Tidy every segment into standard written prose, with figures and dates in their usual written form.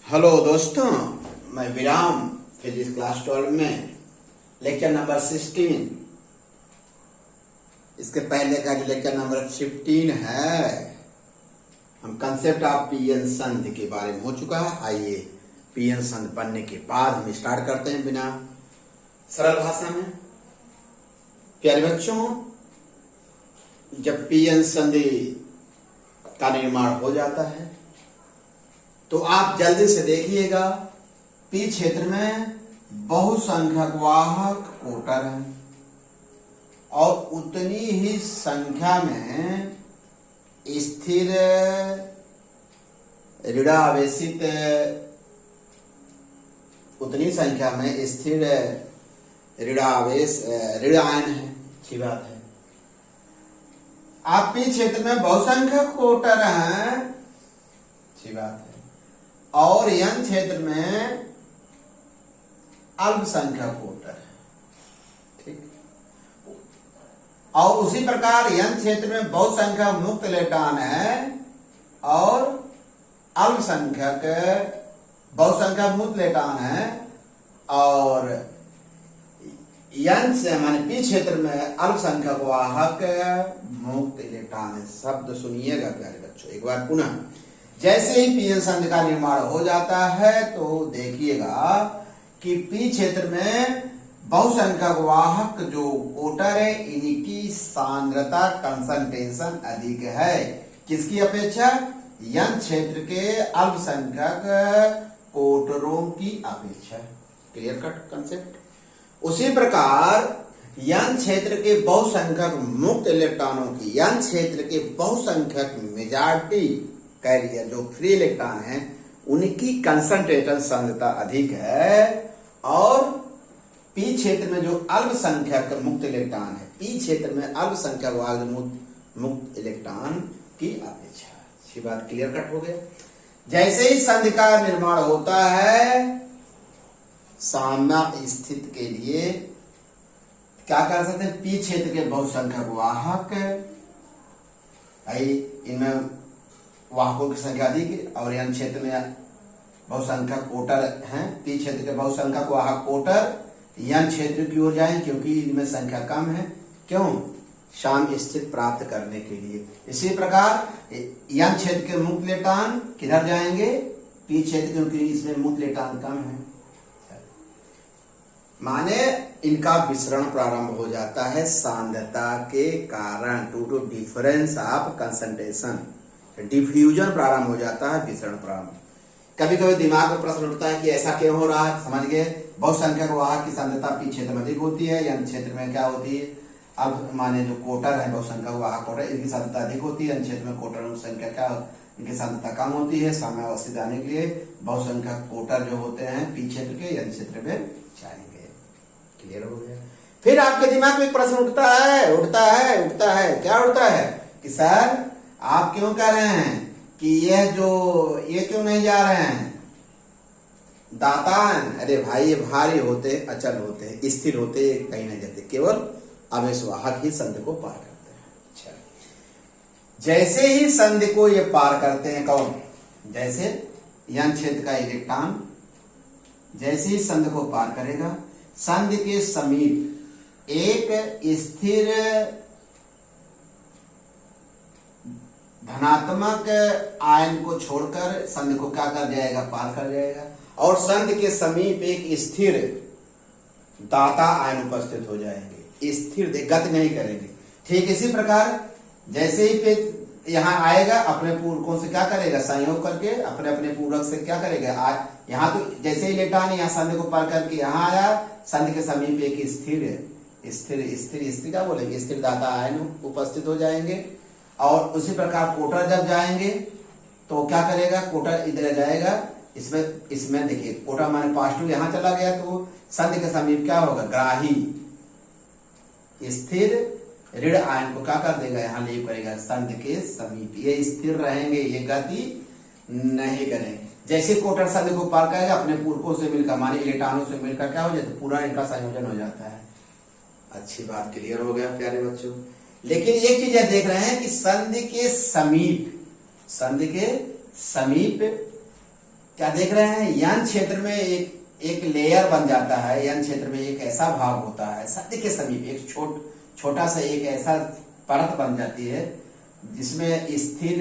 Hello दोस्तों, मैं विराम फिजिक्स क्लास 12 में लेक्चर नंबर 16। इसके पहले का जो लेक्चर नंबर 15 है, हम कंसेप्ट ऑफ पीएन संधि के बारे में हो चुका है। आइए पीएन संधि पढ़ने के बाद हम स्टार्ट करते हैं बिना सरल भाषा में। प्यारे बच्चों, जब पीएन संधि का निर्माण हो जाता है तो आप जल्दी से देखिएगा, पी क्षेत्र में बहुसंख्यक वाहक कोटर हैं और उतनी ही संख्या में स्थिर ऋणावेशित ऋण आयन है। अच्छी बात है। आप पी क्षेत्र में बहुसंख्यक कोटर हैं, अच्छी बात है, और एन क्षेत्र में अल्पसंख्यक कोटर है, ठीक। और उसी प्रकार एन क्षेत्र में बहुसंख्यक मुक्त इलेक्ट्रॉन है और बहुसंख्यक मुक्त इलेक्ट्रॉन है, और एन से माने पी क्षेत्र में अल्पसंख्यक वाहक मुक्त इलेक्ट्रॉन है। शब्द सुनिएगा प्यारे बच्चों एक बार पुनः। जैसे ही पीएन संधि का निर्माण हो जाता है तो देखिएगा कि पी क्षेत्र में बहुसंख्यक वाहक जो कोटर है, इनकी सांद्रता कंसंट्रेशन अधिक है। किसकी अपेक्षा? एन क्षेत्र के अल्पसंख्यक कोटरों की अपेक्षा। Clear cut concept. उसी प्रकार एन क्षेत्र के बहुसंख्यक मुक्त इलेक्ट्रॉनों की, एन क्षेत्र के बहुसंख्यक मेजॉरिटी कैरियर जो फ्री इलेक्ट्रॉन हैं, उनकी कंसंट्रेशन सांद्रता अधिक है, और पी क्षेत्र में जो अल्पसंख्यक मुक्त इलेक्ट्रॉन है, पी क्षेत्र में अल्पसंख्यक वाहक मुक्त इलेक्ट्रॉन की अपेक्षा। अच्छी बात, क्लियर कट हो गया। जैसे ही संधि का निर्माण होता है, साम्य स्थिति के लिए क्या कर सकते हैं? पी क्षेत्र के बहुसंख्यक वाहक, इनमें वाहकों की संख्या अधिक और एन क्षेत्र में बहुसंख्यक कोटर हैं। पी क्षेत्र के बहुसंख्यक वाहक कोटर एन क्षेत्र की ओर जाएं क्योंकि इनमें संख्या कम है। क्यों? साम्य स्थिति प्राप्त करने के लिए। इसी प्रकार एन क्षेत्र के मुक्त इलेक्ट्रॉन किधर जाएंगे? पी क्षेत्र, क्योंकि इसमें मुक्त इलेक्ट्रॉन कम है। माने इनका विसरण प्रारंभ हो जाता है सांद्रता के कारण, to difference of concentration, diffusion प्रारंभ हो जाता है, विसरण प्रारंभ। कभी कभी दिमाग में प्रश्न उठता है कि ऐसा क्यों हो रहा है। समझ गए, बहुसंख्यक वाहक की सांद्रता पी क्षेत्र में अधिक होती है, एन क्षेत्र में क्या होती है? अब माने जो कोटर है, बहुसंख्यक वाहक कोटर, इनकी सांद्रता अधिक होती है, एन क्षेत्र में कोटरों की संख्या क्या, इनकी सांद्रता कम होती है। साम्यावस्थित आने के लिए बहुसंख्यक कोटर जो होते हैं पी क्षेत्र के एन क्षेत्र में जाएंगे। क्लियर हो गया। फिर आपके दिमाग में एक प्रश्न उठता है, क्या उठता है कि सर आप क्यों कह रहे हैं कि ये क्यों नहीं जा रहे हैं दातान? अरे भाई, ये भारी होते, अचल होते, स्थिर होते, कहीं नहीं जाते, केवल आवेशवाहक ही संधि को पार करते हैं। अच्छा, जैसे ही संधि को ये पार करते हैं, कौन? जैसे एन क्षेत्र का इलेक्ट्रॉन जैसे ही संधि को पार करेगा, संधि के समीप एक स्थिर धनात्मक आयन को छोड़कर संधि को क्या कर जाएगा? पार कर जाएगा, और संधि के समीप एक स्थिर दाता आयन उपस्थित हो जाएंगे, स्थिर गति नहीं करेंगे। ठीक इसी प्रकार जैसे ही पे यहाँ आएगा, अपने पूरकों से क्या करेगा? संयोग करके अपने अपने पूरक से क्या करेगा? यहाँ तो जैसे ही इलेक्ट्रॉन यहाँ संधि को पार करके यहाँ आया, संधि के समीप एक स्थिर क्या बोलेंगे? स्थिर दाता आयन उपस्थित हो जाएंगे। और उसी प्रकार कोटर जब जाएंगे तो क्या करेगा? कोटर इधर जाएगा, इसमें देखिए, कोटर माने पॉजिटिव यहाँ चला गया, तो संधि के समीप क्या होगा? ग्राही स्थिर ऋण आयन को क्या कर देगा? यहाँ लीव करेगा संधि के समीप। ये स्थिर रहेंगे, ये गति नहीं करेंगे। जैसे कोटर संधि को पार करेगा, अपने पूरकों से मिलकर माने इलेक्ट्रॉनों से मिलकर क्या हो जाता है? पूरा इनका संयोजन हो जाता है। अच्छी बात, क्लियर हो गया प्यारे बच्चों। लेकिन एक चीज देख रहे हैं कि संधि के समीप क्या देख रहे हैं, यन क्षेत्र में एक लेयर बन जाता है, यन क्षेत्र में एक ऐसा भाग होता है संधि के समीप एक छोटा सा एक ऐसा परत बन जाती है जिसमें स्थिर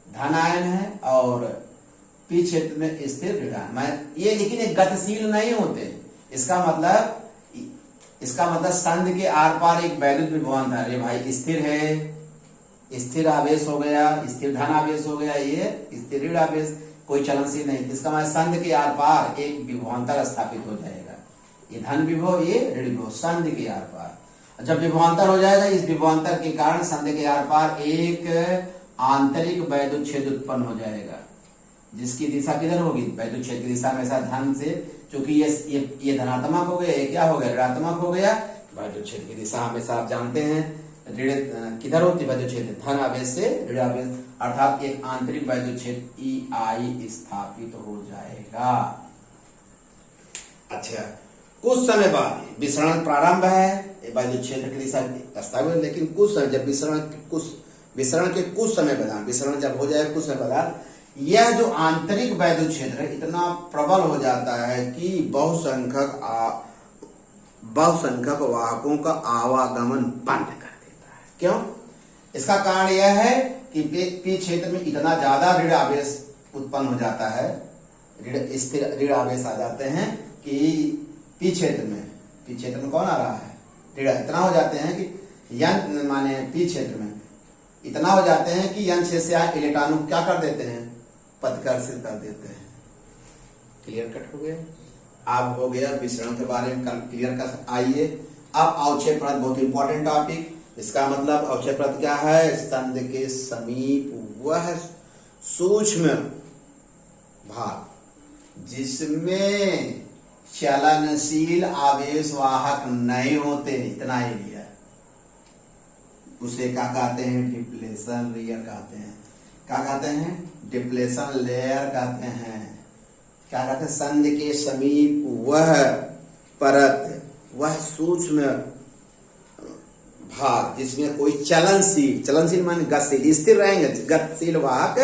धन आयन है और पी क्षेत्र में स्थिर ऋणायन। ये लेकिन एक गतिशील नहीं होते। इसका मतलब संधि के आर पार एक वैद्युत विभवांतर, अरे भाई स्थिर है, स्थिर आवेश हो गया, स्थिर धन आवेश हो गया, ये स्थिर ऋण आवेश, कोई चलनशील नहीं। इसका मतलब संधि के आर पार एक विभवांतर स्थापित हो जाएगा, ये धन विभव, ये ऋण विभव संधि के आर पार। जब विभवांतर हो जाएगा, इस विभवांतर के कारण संधि के आर पार एक आंतरिक वैद्युत क्षेत्र उत्पन्न हो जाएगा, जिसकी दिशा किधर होगी, वैद्युत क्षेत्र की दिशा हमेशा धन से, क्योंकि ये धनात्मक हो गया, ये क्या हो गया, ऋणात्मक हो गया। वैद्युत क्षेत्र की दिशा हमेशा आप जानते हैं ऋण किधर होती है, वैद्युत क्षेत्र धन आवेश से ऋण आवेश, अर्थात एक आंतरिक वैद्युत क्षेत्र EI स्थापित हो जाएगा। अच्छा, कुछ समय बाद विसरण प्रारंभ है, वैद्युत क्षेत्र की दिशा स्थापित, लेकिन कुछ समय जब विसरण के कुछ समय बाद, विसरण जब हो जाए कुछ समय बाद, यह जो आंतरिक वैद्युत क्षेत्र है इतना प्रबल हो जाता है कि बहुसंख्यक वाहकों का आवागमन बंद कर देता है। क्यों? इसका कारण यह है कि पी क्षेत्र में इतना ज्यादा ऋण आवेश उत्पन्न हो जाता है, स्थिर ऋण आवेश आ जाते हैं कि पी क्षेत्र में कौन आ रहा है, ऋण इतना हो जाते हैं कि यन माने पी क्षेत्र में इतना हो जाते हैं कि यन क्षेत्र से आए इलेक्ट्रॉनों को क्या कर देते हैं, पथकर्षित कर देते हैं। क्लियर कट हो गया। अब हो गया विसरण के बारे में क्लियर कर। आइए अब अवक्षय परत, बहुत इंपॉर्टेंट टॉपिक। इसका मतलब अवक्षय परत क्या है, संधि के समीप वह सूक्ष्म भाग जिसमें चलनशील आवेश वाहक नहीं होते, इतना एरिया, उसे क्या कहते हैं, डिप्लेशन लेयर कहते हैं। क्या कहते हैं, डिप्लेशन लेयर कहते हैं। क्या कहते हैं, संधि के समीप वह परत, वह सूक्ष्म भाग जिसमें कोई चलनशील माने गतिशील, स्थिर रहेंगे, गतिशील वाहक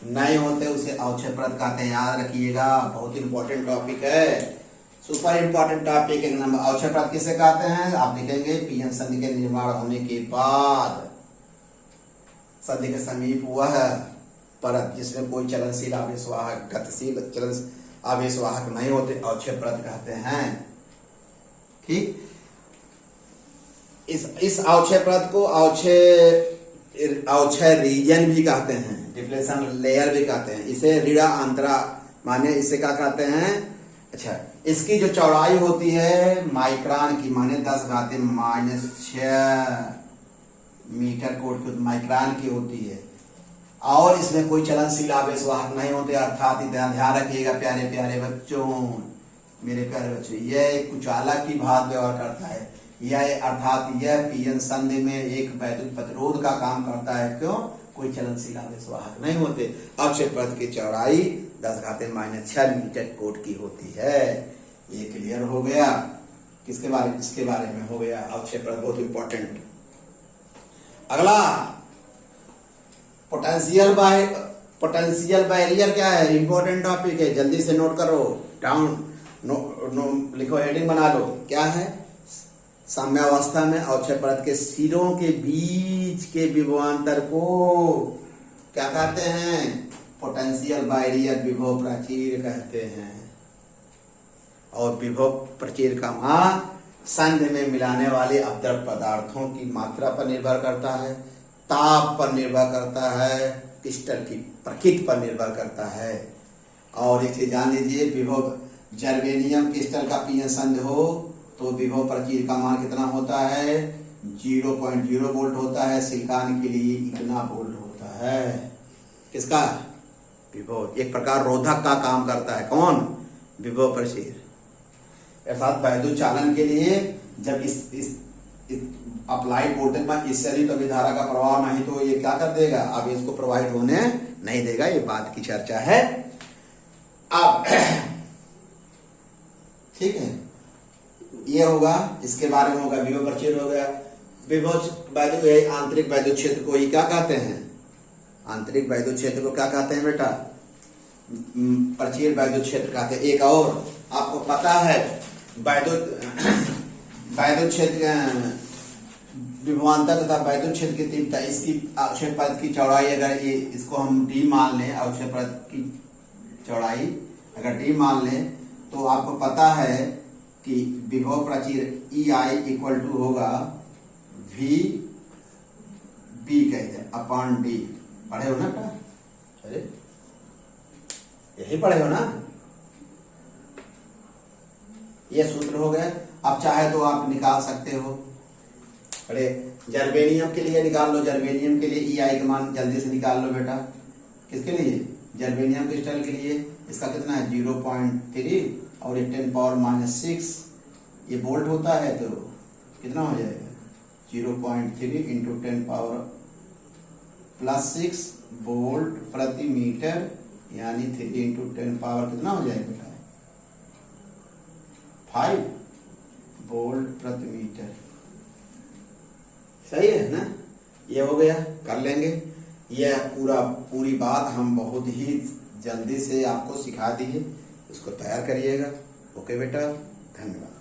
नहीं होते, उसे अवक्षय परत कहते हैं। याद रखिएगा, बहुत इंपॉर्टेंट टॉपिक है, सुपर इंपॉर्टेंट टॉपिक। अवक्षय परत किसे कहते हैं, आप लिखेंगे पीएन संधि के निर्माण होने के बाद संधि के समीप वह परत जिसमें कोई चलनशील आवेशवाहक, गतिशील चलन आवेशवाहक नहीं होते, अवक्षय परत कहते हैं। ठीक, इस अवक्षय परत को अवक्षय रीजन भी कहते हैं, डिप्लेशन लेयर भी कहते हैं। इसे ऋण अंतरा माने इसे क्या कहते हैं, अच्छा, इसकी जो चौड़ाई होती है माइक्रोन की, माने 10⁻⁻⁶ मीटर कोड की माइक्रोन की होती है, और इसमें कोई चलनशील आवेशवाहक नहीं होते। अर्थात ध्यान रखिएगा प्यारे प्यारे बच्चों, मेरे प्यारे बच्चों, यह कुचाला की भात व्यवहार करता है। यह अर्थात यह पीएन संधि में एक वैद्युत प्रतिरोध का काम करता है। क्यों? कोई चलनशील आवेशवाहक नहीं होते। अवक्षय परत की चौड़ाई 10⁻⁶ मीटर कोड की होती है। ये क्लियर हो गया। किसके बारे में, इसके बारे में हो गया अवक्षय परत, बहुत इंपॉर्टेंट। अगला पोटेंशियल बैरियर क्या है, इंपॉर्टेंट टॉपिक है, जल्दी से नोट करो, लिखो, हेडिंग बना लो। क्या है, साम्यावस्था में अवक्षय परत के सिरों के बीच के विभवांतर को क्या कहते हैं, पोटेंशियल बैरियर, विभव प्राचीर कहते हैं। और विभव प्राचीर का मान संधि में मिलाने वाले अपद्रव पदार्थों की मात्रा पर निर्भर करता है, ताप पर निर्भर करता है, क्रिस्टल की प्रकृति पर निर्भर करता है। और एक चीज जान लीजिए, विभव जर्मेनियम क्रिस्टल का पीएन संधि हो तो विभव प्राचीर का मान कितना होता है, 0.0 वोल्ट होता है। सिलिकॉन के लिए इतना वोल्ट होता है। किसका, विभव, एक प्रकार रोधक का काम करता है। कौन, विभव प्राचीर। अर्थात वैद्युत चालन के लिए जब इस अप्लाइड वोल्टेज में इससे नहीं तो विधारा का प्रवाह नहीं तो ये क्या कर देगा, आवेश को प्रवाहित होने नहीं देगा। ये बात की चर्चा है। अब ठीक है, ये होगा, इसके बारे में होगा, विभव प्राचीर हो गया। विभव आंतरिक वैद्युत क्षेत्र को ही क्या कहते हैं, आंतरिक वैद्युत क्षेत्र को क्या कहते हैं बेटा, प्राचीर वैद्युत क्षेत्र कहते हैं। एक और आपको पता है वैद्युत क्षेत्र विभवांतर तथा वैद्युत क्षेत्र की तीव्रता, इसकी अवक्षेप पथ की चौड़ाई, अगर ये इसको हम d मान लें, अवक्षेप पथ की चौड़ाई अगर d मान लें, तो आपको पता है कि विभव प्राचीर EI इक्वल टू होगा VB कहते अपॉन D। पढ़े हो ना बेटा? अरे यही पढ़े हो ना? ये सूत्र हो गए। अब चाहे तो आप निकाल सकते हो। अरे जर्मेनियम के लिए निकाल लो, जर्मेनियम के लिए EI का मान जल्दी से निकाल लो बेटा। किसके लिए? जर्मेनियम क्रिस्टल के लिए। इसका कितना है? 0.3 और ये 10⁻⁶ ये वोल्ट होता है, तो कितना हो जाएगा? 0.3 इंटू 10⁻+6 वोल्ट प्रति मीटर, यानी 3 इंटू 10 पावर कितना हो जाएगा बेटा? 5 वोल्ट प्रति मीटर। सही है ना? ये हो गया, कर लेंगे। यह पूरी बात हम बहुत ही जल्दी से आपको सिखा दी है, इसको तैयार करिएगा। ओके बेटा, धन्यवाद।